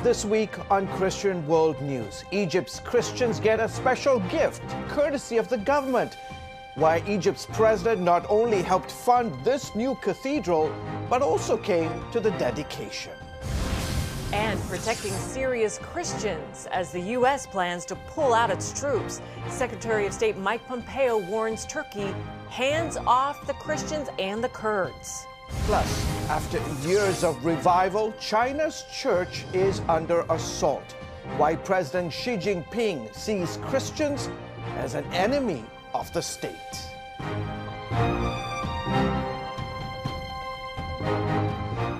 This week on Christian World News, Egypt's Christians get a special gift courtesy of the government. Why Egypt's president not only helped fund this new cathedral, but also came to the dedication. And protecting Syria's Christians as the U.S. plans to pull out its troops. Secretary of State Mike Pompeo warns Turkey, hands off the Christians and the Kurds. Plus, after years of revival, China's church is under assault. Why President Xi Jinping sees Christians as an enemy of the state.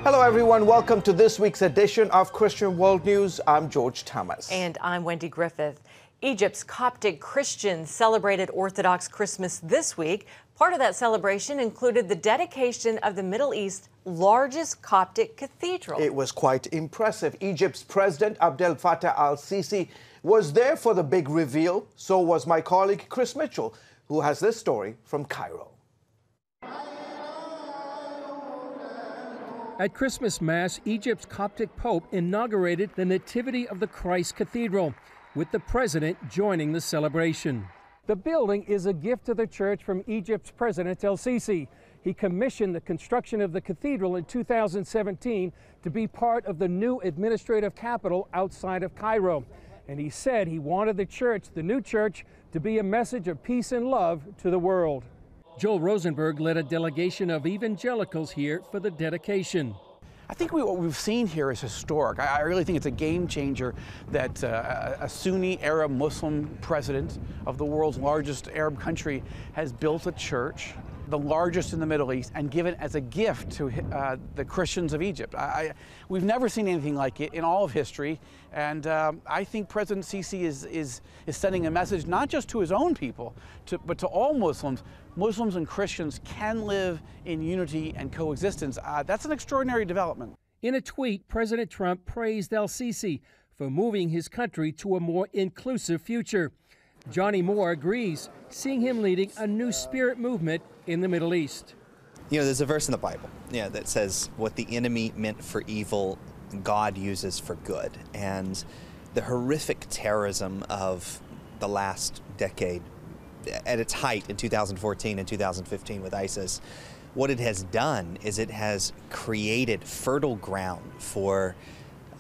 Hello, everyone. Welcome to this week's edition of Christian World News. I'm George Thomas. And I'm Wendy Griffith. Egypt's Coptic Christians celebrated Orthodox Christmas this week. Part of that celebration included the dedication of the Middle East's largest Coptic cathedral. It was quite impressive. Egypt's President Abdel Fattah al-Sisi was there for the big reveal. So was my colleague Chris Mitchell, who has this story from Cairo. At Christmas Mass, Egypt's Coptic Pope inaugurated the Nativity of the Christ Cathedral, with the president joining the celebration. The building is a gift to the church from Egypt's President el-Sisi. He commissioned the construction of the cathedral in 2017 to be part of the new administrative capital outside of Cairo. And he said he wanted the church, the new church, to be a message of peace and love to the world. Joel Rosenberg led a delegation of evangelicals here for the dedication. I think what we've seen here is historic. I really think it's a game changer that a Sunni Arab Muslim president of the world's largest Arab country has built a church, the largest in the Middle East, and given as a gift to the Christians of Egypt. We've never seen anything like it in all of history, and I think President Sisi is sending a message not just to his own people, but to all Muslims. Muslims and Christians can live in unity and coexistence. That's an extraordinary development. In a tweet, President Trump praised el-Sisi for moving his country to a more inclusive future. Johnny Moore agrees, seeing him leading a new spirit movement in the Middle East. You know, there's a verse in the Bible, that says what the enemy meant for evil, God uses for good. And the horrific terrorism of the last decade, at its height in 2014 and 2015 with ISIS, what it has done is it has created fertile ground for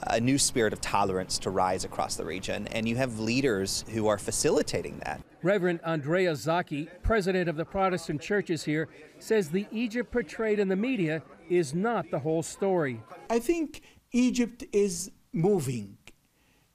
a new spirit of tolerance to rise across the region, and you have leaders who are facilitating that. Reverend Andrea Zaki, president of the Protestant churches here, says the Egypt portrayed in the media is not the whole story. I think Egypt is moving.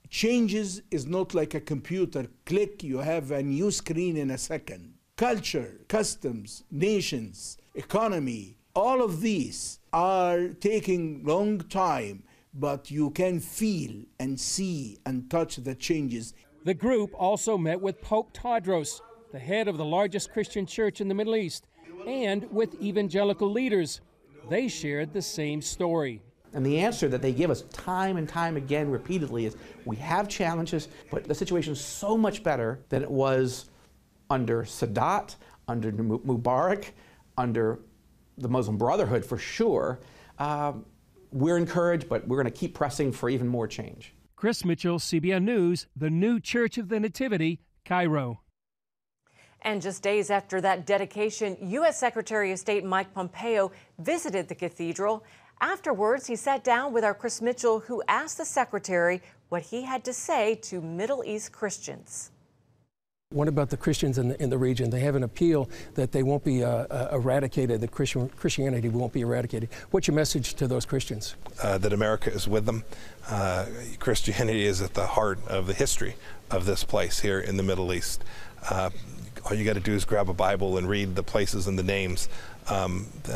Changes is not like a computer. Click, you have a new screen in a second. Culture, customs, nations, economy, all of these are taking long time, but you can feel and see and touch the changes. The group also met with Pope Tadros, the head of the largest Christian church in the Middle East, and with evangelical leaders. They shared the same story. And the answer that they give us time and time again repeatedly is we have challenges, but the situation is so much better than it was under Sadat, under Mubarak, under the Muslim Brotherhood for sure. We're encouraged, but we're going to keep pressing for even more change. Chris Mitchell, CBN News, the new Church of the Nativity, Cairo. And just days after that dedication, U.S. Secretary of State Mike Pompeo visited the cathedral. Afterwards, he sat down with our Chris Mitchell, who asked the secretary what he had to say to Middle East Christians. What about the Christians in the region? They have an appeal that they won't be eradicated, that Christianity won't be eradicated. What's your message to those Christians? That America is with them. Christianity is at the heart of the history of this place here in the Middle East. All you got to do is grab a Bible and read the places and the names.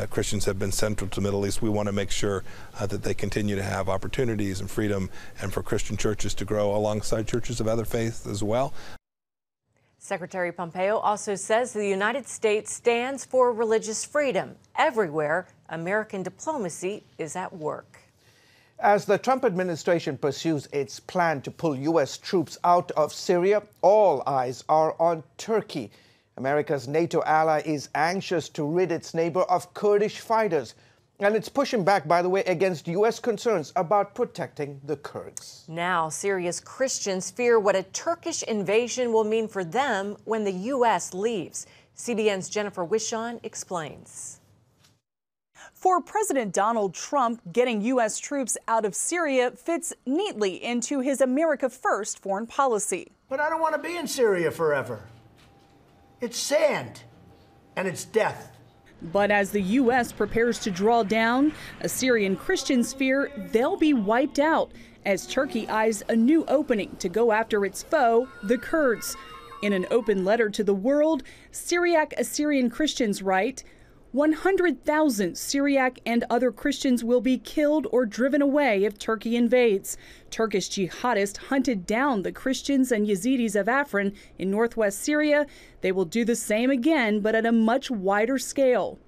Christians have been central to the Middle East. We want to make sure that they continue to have opportunities and freedom, and for Christian churches to grow alongside churches of other faiths as well. Secretary Pompeo also says the United States stands for religious freedom. Everywhere, American diplomacy is at work. As the Trump administration pursues its plan to pull U.S. troops out of Syria, all eyes are on Turkey. America's NATO ally is anxious to rid its neighbor of Kurdish fighters. And it's pushing back, by the way, against U.S. concerns about protecting the Kurds. Now, Syria's Christians fear what a Turkish invasion will mean for them when the U.S. leaves. CBN's Jennifer Wishon explains. For President Donald Trump, getting U.S. troops out of Syria fits neatly into his America First foreign policy. But I don't want to be in Syria forever. It's sand, and it's death. But as the U.S. prepares to draw down, Assyrian Christians fear they'll be wiped out as Turkey eyes a new opening to go after its foe, the Kurds. In an open letter to the world, Syriac Assyrian Christians write, 100,000 Syriac and other Christians will be killed or driven away if Turkey invades. Turkish jihadists hunted down the Christians and Yazidis of Afrin in northwest Syria. They will do the same again, but at a much wider scale.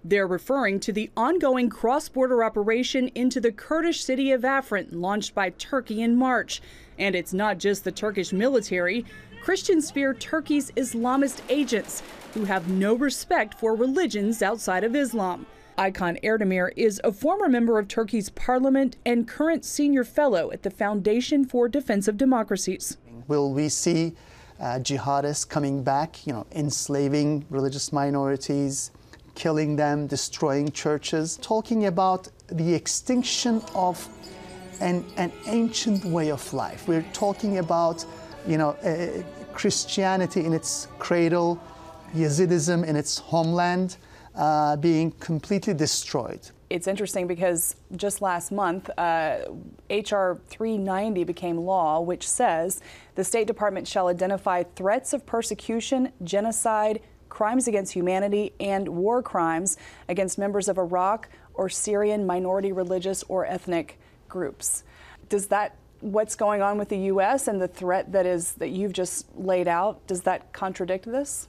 They're referring to the ongoing cross-border operation into the Kurdish city of Afrin, launched by Turkey in March. And it's not just the Turkish military. Christians fear Turkey's Islamist agents, who have no respect for religions outside of Islam. Aykan Erdemir is a former member of Turkey's parliament and current senior fellow at the Foundation for Defense of Democracies. Will we see jihadists coming back, enslaving religious minorities, killing them, destroying churches, talking about the extinction of an ancient way of life? We're talking about, Christianity in its cradle, Yazidism in its homeland being completely destroyed. It's interesting because just last month, H.R. 390 became law, which says the State Department shall identify threats of persecution, genocide, crimes against humanity, and war crimes against members of Iraq or Syrian minority religious or ethnic groups. Does that, what's going on with the U.S. and the threat that you've just laid out, does that contradict this?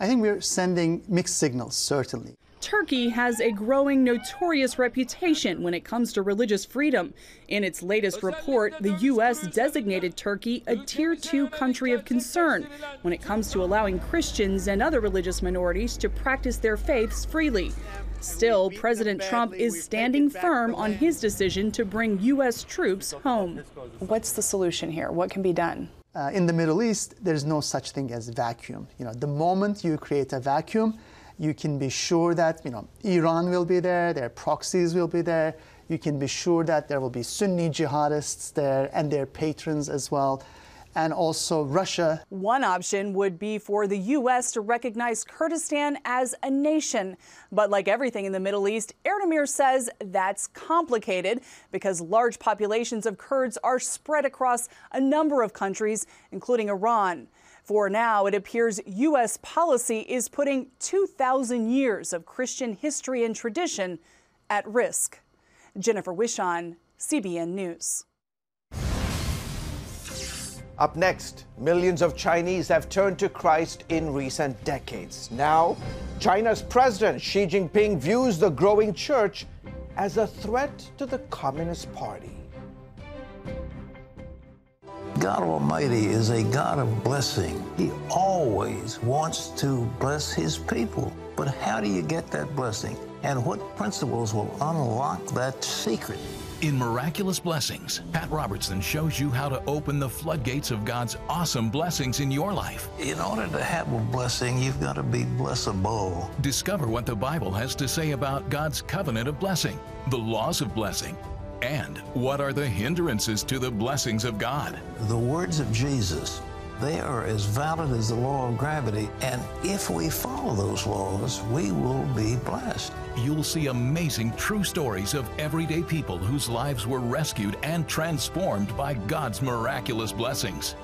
I think we're sending mixed signals, certainly. Turkey has a growing notorious reputation when it comes to religious freedom. In its latest report, the U.S. designated Turkey a Tier 2 country of concern when it comes to allowing Christians and other religious minorities to practice their faiths freely. Still, President Trump is standing firm on his decision to bring U.S. troops home. What's the solution here? What can be done? In the Middle East, there's no such thing as vacuum. The moment you create a vacuum, you can be sure that Iran will be there, their proxies will be there. You can be sure that there will be Sunni jihadists there and their patrons as well. And also Russia. One option would be for the U.S. to recognize Kurdistan as a nation. But like everything in the Middle East, Erdemir says that's complicated because large populations of Kurds are spread across a number of countries, including Iran. For now, it appears U.S. policy is putting 2,000 years of Christian history and tradition at risk. Jennifer Wishon, CBN News. Up next, millions of Chinese have turned to Christ in recent decades. Now, China's President Xi Jinping views the growing church as a threat to the Communist Party. God Almighty is a God of blessing. He always wants to bless His people. But how do you get that blessing? And what principles will unlock that secret? In Miraculous Blessings, Pat Robertson shows you how to open the floodgates of God's awesome blessings in your life. In order to have a blessing, you've got to be blessable. Discover what the Bible has to say about God's covenant of blessing, the laws of blessing, and what are the hindrances to the blessings of God. The words of Jesus, they are as valid as the law of gravity, and if we follow those laws, we will be blessed. You'll see amazing true stories of everyday people whose lives were rescued and transformed by God's miraculous blessings.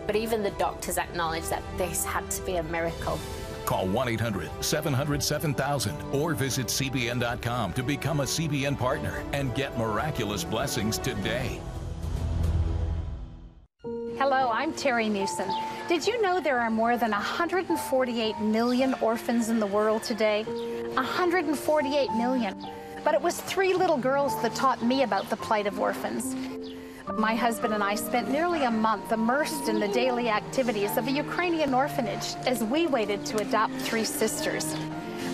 But even the doctors acknowledged that this had to be a miracle. Call 1-800-700-7000 or visit CBN.com to become a CBN partner and get miraculous blessings today. Hello, I'm Terry Newsom. Did you know there are more than 148 million orphans in the world today? 148 million. But it was 3 little girls that taught me about the plight of orphans. My husband and I spent nearly a month immersed in the daily activities of a Ukrainian orphanage as we waited to adopt 3 sisters.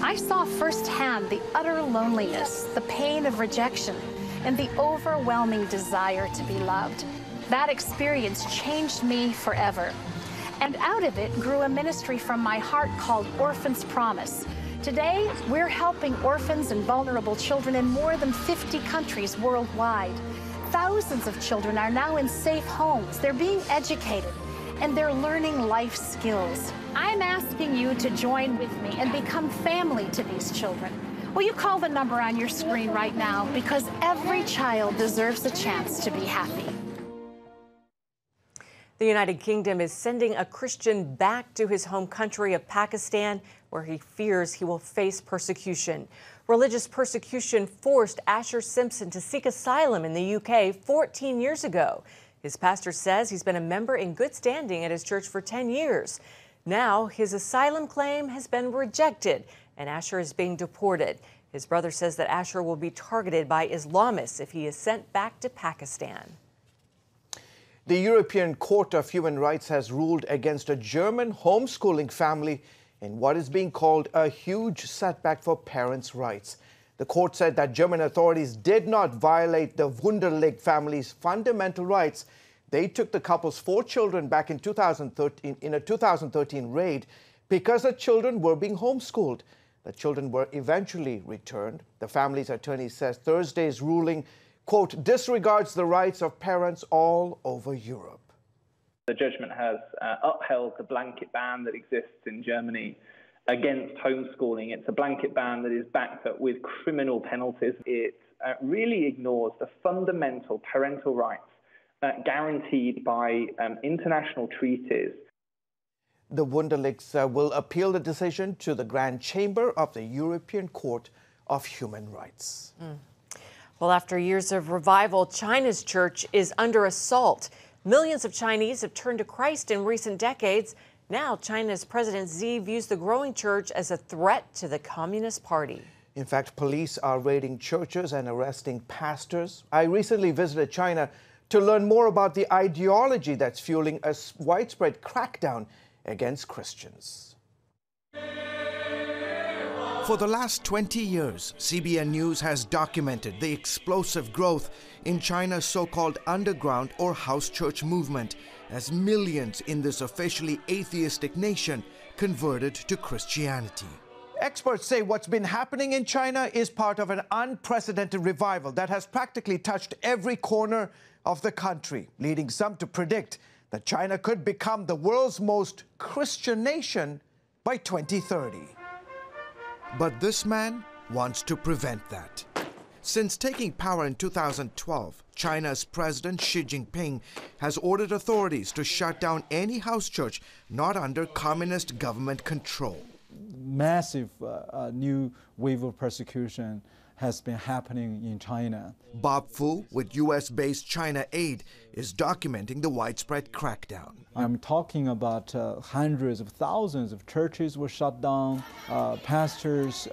I saw firsthand the utter loneliness, the pain of rejection, and the overwhelming desire to be loved. That experience changed me forever. And out of it grew a ministry from my heart called Orphans Promise. Today, we're helping orphans and vulnerable children in more than 50 countries worldwide. Thousands of children are now in safe homes. They're being educated, and they're learning life skills. I'm asking you to join with me and become family to these children. Will you call the number on your screen right now? Because every child deserves a chance to be happy. The United Kingdom is sending a Christian back to his home country of Pakistan, where he fears he will face persecution. Religious persecution forced Asher Simpson to seek asylum in the UK 14 years ago. His pastor says he's been a member in good standing at his church for 10 years. Now his asylum claim has been rejected and Asher is being deported. His brother says that Asher will be targeted by Islamists if he is sent back to Pakistan. The European Court of Human Rights has ruled against a German homeschooling family in what is being called a huge setback for parents' rights. The court said that German authorities did not violate the Wunderlich family's fundamental rights. They took the couple's 4 children back in 2013 in a 2013 raid because the children were being homeschooled. The children were eventually returned. The family's attorney says Thursday's ruling, quote, disregards the rights of parents all over Europe. The judgment has upheld the blanket ban that exists in Germany against homeschooling. It's a blanket ban that is backed up with criminal penalties. It really ignores the fundamental parental rights guaranteed by international treaties. The Wunderlichs will appeal the decision to the Grand Chamber of the European Court of Human Rights. Well, after years of revival, China's church is under assault. Millions of Chinese have turned to Christ in recent decades. Now, China's President Xi views the growing church as a threat to the Communist Party. In fact, police are raiding churches and arresting pastors. I recently visited China to learn more about the ideology that's fueling a widespread crackdown against Christians. For the last 20 years, CBN News has documented the explosive growth in China's so-called underground or house church movement as millions in this officially atheistic nation converted to Christianity. Experts say what's been happening in China is part of an unprecedented revival that has practically touched every corner of the country, leading some to predict that China could become the world's most Christian nation by 2030. But this man wants to prevent that. Since taking power in 2012, China's President Xi Jinping has ordered authorities to shut down any house church not under communist government control. Massive new wave of persecution has been happening in China. Bob Fu, with US-based China Aid, is documenting the widespread crackdown. I'm talking about hundreds of thousands of churches were shut down, pastors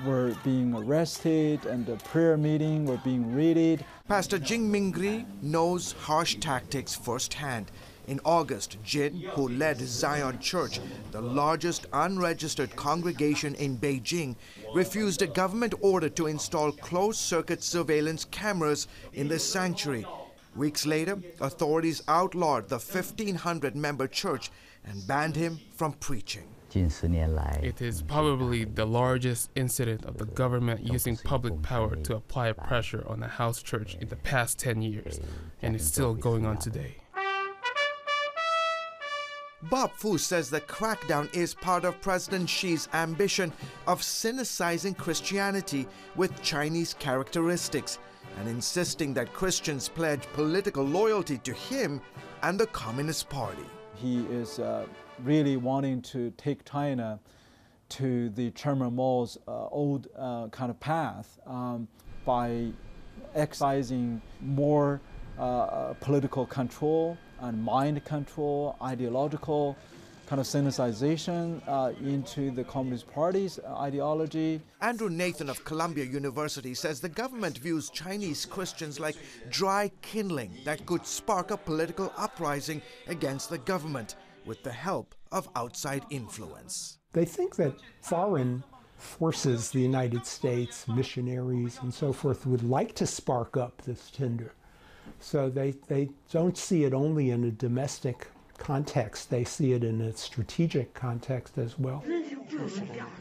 were being arrested, and the prayer meeting were being raided. Pastor Jing Mingri knows harsh tactics firsthand. In August, Jin, who led Zion Church, the largest unregistered congregation in Beijing, refused a government order to install closed-circuit surveillance cameras in the sanctuary. Weeks later, authorities outlawed the 1,500-member church and banned him from preaching. It is probably the largest incident of the government using public power to apply pressure on a house church in the past 10 years, and it's still going on today. Bob Fu says the crackdown is part of President Xi's ambition of cynicizing Christianity with Chinese characteristics and insisting that Christians pledge political loyalty to him and the Communist Party. He is really wanting to take China to the Chairman Mao's old kind of path by exercising more political control and mind control, ideological kind of cynicization into the Communist Party's ideology. Andrew Nathan of Columbia University says the government views Chinese Christians like dry kindling that could spark a political uprising against the government with the help of outside influence. They think that foreign forces, the United States, missionaries, and so forth, would like to spark up this tinder. So they don't see it only in a domestic context, they see it in a strategic context as well.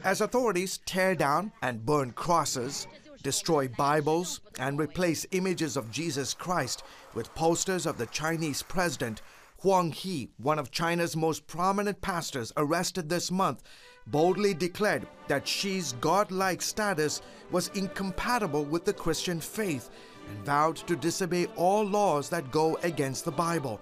As authorities tear down and burn crosses, destroy Bibles, and replace images of Jesus Christ with posters of the Chinese president, Huang He, one of China's most prominent pastors arrested this month, boldly declared that Xi's godlike status was incompatible with the Christian faith and vowed to disobey all laws that go against the Bible.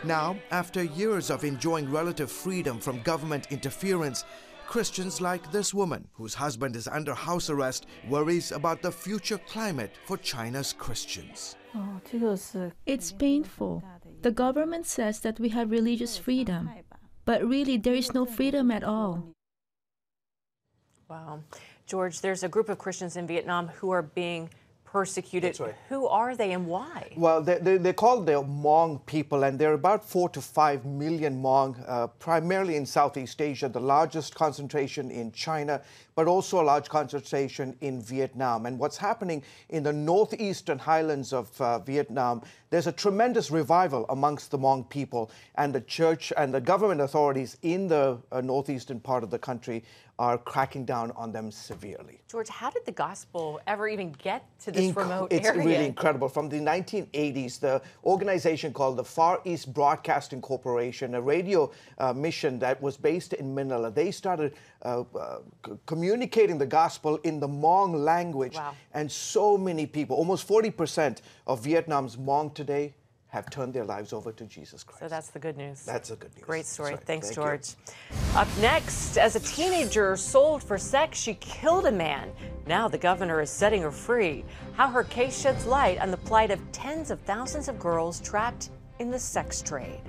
Now, after years of enjoying relative freedom from government interference, Christians like this woman, whose husband is under house arrest, worries about the future climate for China's Christians. It's painful. The government says that we have religious freedom, but really there is no freedom at all. Wow. George, there's a group of Christians in Vietnam who are being persecuted. That's right. Who are they and why? Well, they're called the Hmong people, and there are about 4 to 5 million Hmong, primarily in Southeast Asia, the largest concentration in China, but also a large concentration in Vietnam. And what's happening in the northeastern highlands of Vietnam, there's a tremendous revival amongst the Hmong people, and the church and the government authorities in the northeastern part of the country are cracking down on them severely. George, how did the gospel ever even get to this remote area? It's really incredible. From the 1980s, the organization called the Far East Broadcasting Corporation, a radio mission that was based in Manila, they started communicating the gospel in the Hmong language. Wow. And so many people, almost 40% of Vietnam's Hmong today, have turned their lives over to Jesus Christ. So that's the good news. That's the good news. Great story. Right. Thanks, Thank George. Up next, as a teenager sold for sex, she killed a man. Now the governor is setting her free. How her case sheds light on the plight of tens of thousands of girls trapped in the sex trade.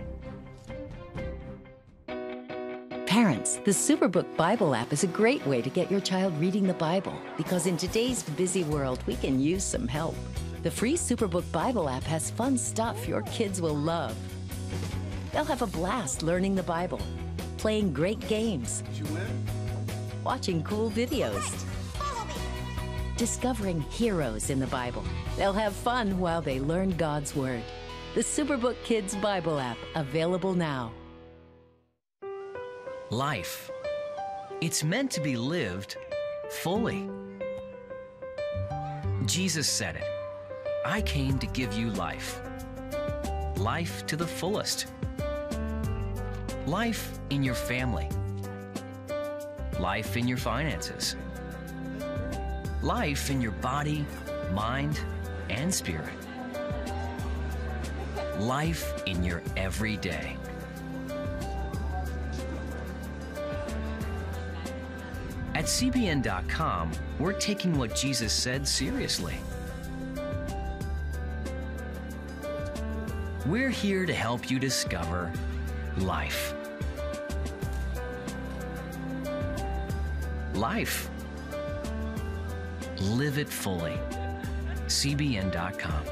Parents, the Superbook Bible app is a great way to get your child reading the Bible, because in today's busy world, we can use some help. The free Superbook Bible app has fun stuff your kids will love. They'll have a blast learning the Bible, playing great games, watching cool videos, discovering heroes in the Bible. They'll have fun while they learn God's Word. The Superbook Kids Bible app, available now. Life. It's meant to be lived fully. Jesus said it. I came to give you life. Life to the fullest. Life in your family. Life in your finances. Life in your body, mind, and spirit. Life in your everyday. At CBN.com, we're taking what Jesus said seriously. We're here to help you discover life. Life. Live it fully. CBN.com.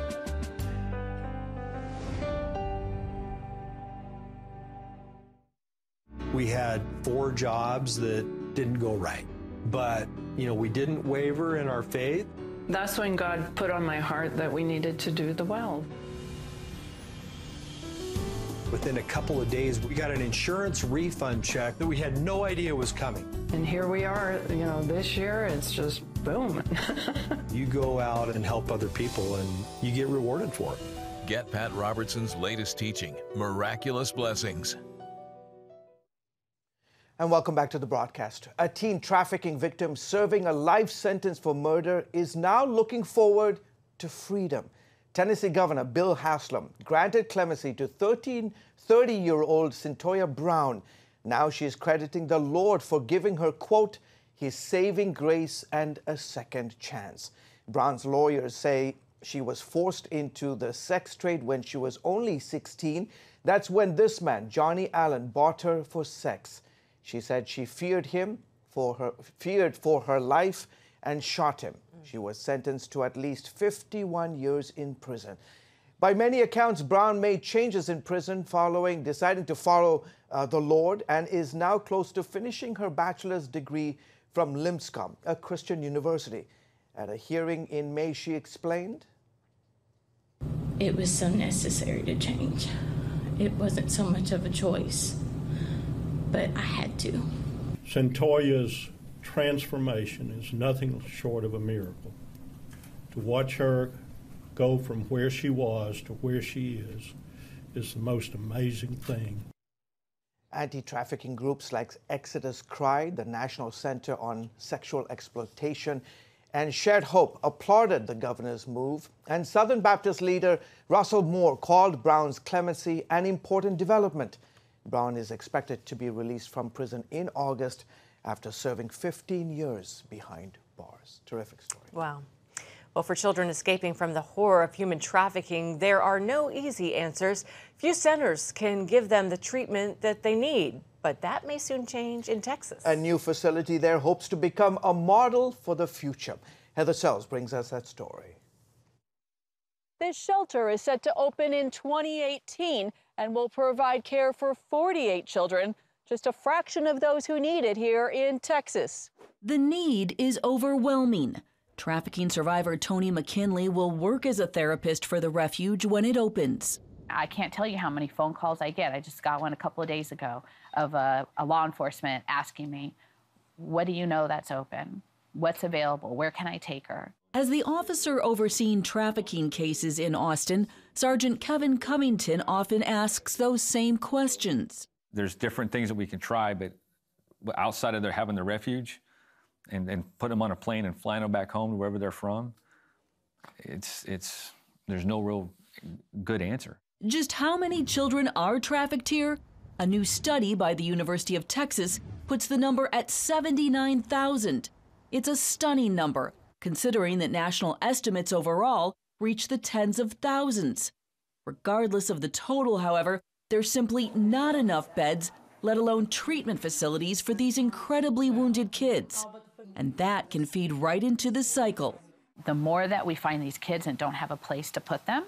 We had 4 jobs that didn't go right, but we didn't waver in our faith. That's when God put on my heart that we needed to do the well. Within a couple of days, we got an insurance refund check that we had no idea was coming. And here we are, this year, it's just boom. You go out and help other people and you get rewarded for it. Get Pat Robertson's latest teaching, Miraculous Blessings. And welcome back to the broadcast. A teen trafficking victim serving a life sentence for murder is now looking forward to freedom. Tennessee Governor Bill Haslam granted clemency to 30-year-old Cyntoia Brown. Now she is crediting the Lord for giving her, quote, His saving grace and a second chance. Brown's lawyers say she was forced into the sex trade when she was only 16. That's when this man, Johnny Allen, bought her for sex. She said she feared for her life and shot him. She was sentenced to at least 51 years in prison. By many accounts, Brown made changes in prison deciding to follow the Lord, and is now close to finishing her bachelor's degree from Lipscomb, a Christian university. At a hearing in May, she explained, "It was so necessary to change. It wasn't so much of a choice, but I had to." Centoya's transformation is nothing short of a miracle. To watch her go from where she was to where she is the most amazing thing. Anti-trafficking groups like Exodus Cry, the National Center on Sexual Exploitation, and Shared Hope applauded the governor's move, and Southern Baptist leader Russell Moore called Brown's clemency an important development. Brown is expected to be released from prison in August after serving 15 years behind bars. Terrific story. Wow. Well, for children escaping from the horror of human trafficking, there are no easy answers. Few centers can give them the treatment that they need, but that may soon change in Texas. A new facility there hopes to become a model for the future. Heather Sells brings us that story. This shelter is set to open in 2018 and will provide care for 48 children, just a fraction of those who need it here in Texas. The need is overwhelming. Trafficking survivor Tony McKinley will work as a therapist for the refuge when it opens. I can't tell you how many phone calls I get. I just got one a couple of days ago of a law enforcement asking me, "What do you know that's open? What's available? Where can I take her?" As the officer overseeing trafficking cases in Austin, Sergeant Kevin Covington often asks those same questions. There's different things that we can try, but outside of having the refuge and put them on a plane and flying them back home to wherever they're from, there's no real good answer. Just how many children are trafficked here? A new study by the University of Texas puts the number at 79,000. It's a stunning number, considering that national estimates overall reach the tens of thousands. Regardless of the total, however, there's simply not enough beds, let alone treatment facilities for these incredibly wounded kids. And that can feed right into the cycle. The more that we find these kids and don't have a place to put them,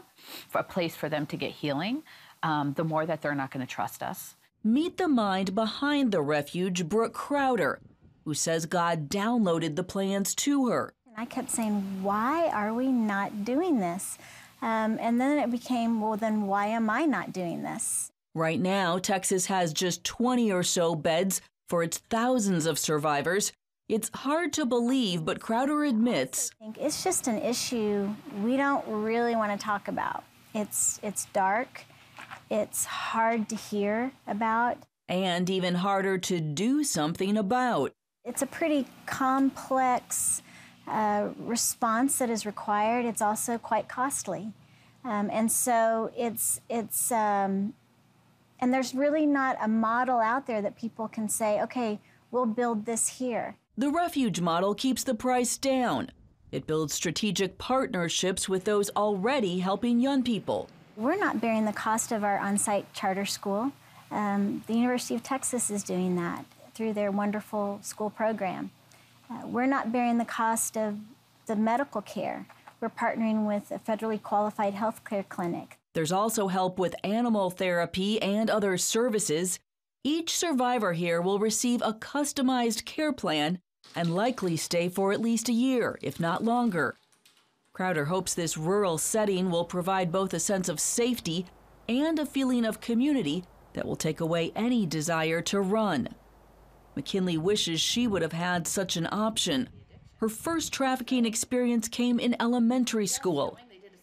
a place for them to get healing, the more that they're not going to trust us. Meet the mind behind the refuge, Brooke Crowder, who says God downloaded the plans to her. I kept saying, why are we not doing this? And then it became, well, then why am I not doing this? Right now, Texas has just 20 or so beds for its thousands of survivors. It's hard to believe, but Crowder admits it's just an issue we don't really want to talk about. It's dark. It's hard to hear about. And even harder to do something about. It's a pretty complex response that is required. It's also quite costly. And so and there's really not a model out there that people can say, okay, we'll build this here. The refuge model keeps the price down. It builds strategic partnerships with those already helping young people. We're not bearing the cost of our on-site charter school. The University of Texas is doing that through their wonderful school program. We're not bearing the cost of the medical care. We're partnering with a federally qualified healthcare clinic. There's also help with animal therapy and other services. Each survivor here will receive a customized care plan and likely stay for at least a year, if not longer. Crowder hopes this rural setting will provide both a sense of safety and a feeling of community that will take away any desire to run. McKinley wishes she would have had such an option. Her first trafficking experience came in elementary school.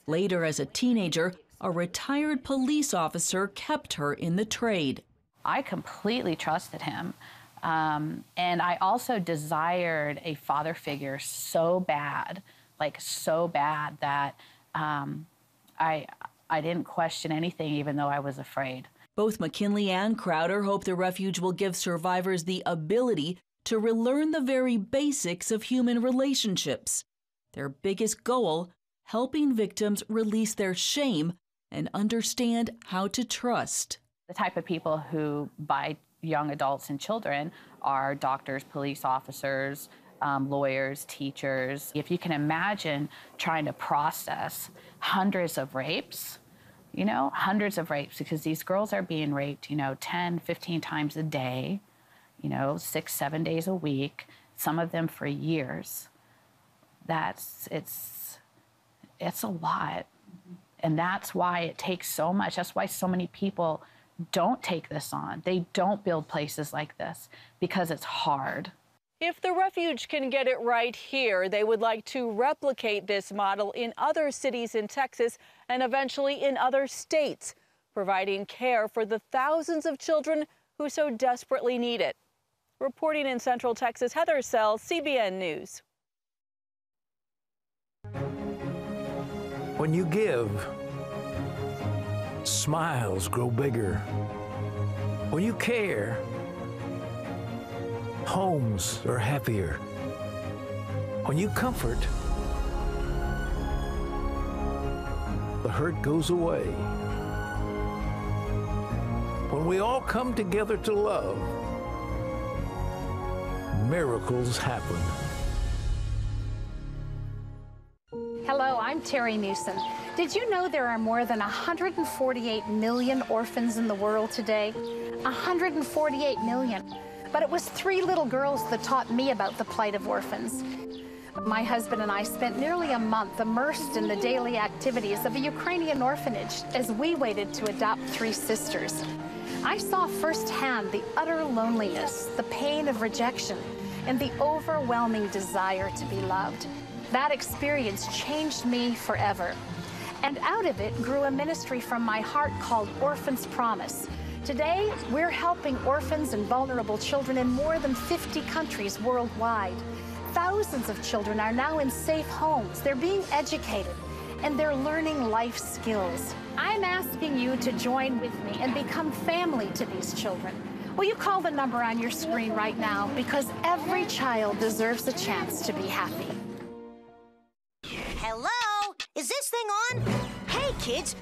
Later, as a teenager, a retired police officer kept her in the trade. I completely trusted him. And I also desired a father figure so bad, that I didn't question anything, even though I was afraid. Both McKinley and Crowder hope the refuge will give survivors the ability to relearn the very basics of human relationships. Their biggest goal, helping victims release their shame and understand how to trust. The type of people who buy young adults and children are doctors, police officers, lawyers, teachers. If you can imagine trying to process hundreds of rapes you know, hundreds of rapes, because these girls are being raped, you know, 10, 15 times a day, you know, 6, 7 days a week, some of them for years. It's a lot. And that's why it takes so much. That's why so many people don't take this on. They don't build places like this because it's hard. If the refuge can get it right here, they would like to replicate this model in other cities in Texas and eventually in other states, providing care for the thousands of children who so desperately need it. Reporting in Central Texas, Heather Sells, CBN News. When you give, smiles grow bigger. When you care, homes are happier. When you comfort, the hurt goes away. When we all come together to love, miracles happen. Hello, I'm Terry Newsom. Did you know there are more than 148 million orphans in the world today? 148 million. But it was 3 little girls that taught me about the plight of orphans. My husband and I spent nearly a month immersed in the daily activities of a Ukrainian orphanage as we waited to adopt 3 sisters. I saw firsthand the utter loneliness, the pain of rejection, and the overwhelming desire to be loved. That experience changed me forever. And out of it grew a ministry from my heart called Orphans Promise. Today, we're helping orphans and vulnerable children in more than 50 countries worldwide. Thousands of children are now in safe homes. They're being educated, and they're learning life skills. I'm asking you to join with me and become family to these children. Will you call the number on your screen right now? Because every child deserves a chance to be happy. Hello? Is this thing on? Hey, kids,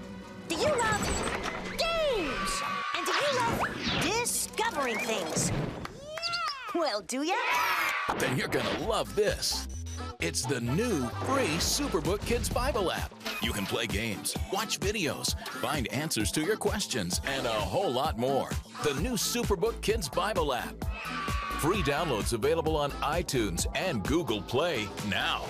do you love games? And do you love discovering things? Well, do ya? Then you're gonna love this. It's the new free Superbook Kids Bible app. You can play games, watch videos, find answers to your questions, and a whole lot more. The new Superbook Kids Bible app. Free downloads available on iTunes and Google Play now.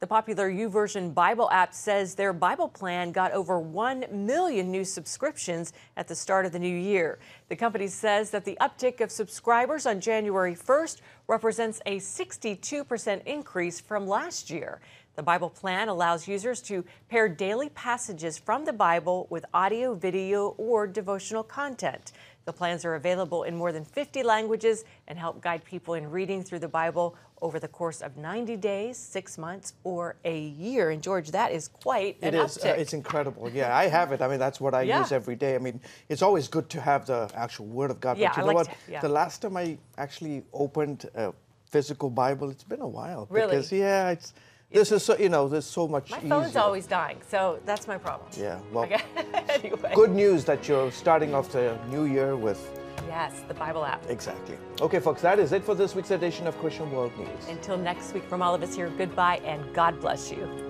The popular YouVersion Bible app says their Bible plan got over 1 million new subscriptions at the start of the new year. The company says that the uptick of subscribers on January 1st represents a 62% increase from last year. The Bible plan allows users to pair daily passages from the Bible with audio, video, or devotional content. The plans are available in more than 50 languages and help guide people in reading through the Bible over the course of 90 days, 6 months, or a year. And George, that is quite an uptick. It's incredible. Yeah, I have it. I mean, that's what I use every day. I mean, it's always good to have the actual Word of God. Yeah, but you know what? The last time I actually opened a physical Bible, it's been a while. Really? Because, yeah, this is so, you know, there's so much easier. My phone's always dying, so that's my problem. Yeah, well, okay. Anyway. Good news that you're starting off the new year with... Yes, the Bible app. Exactly. Okay, folks, that is it for this week's edition of Christian World News. Until next week, from all of us here, goodbye and God bless you.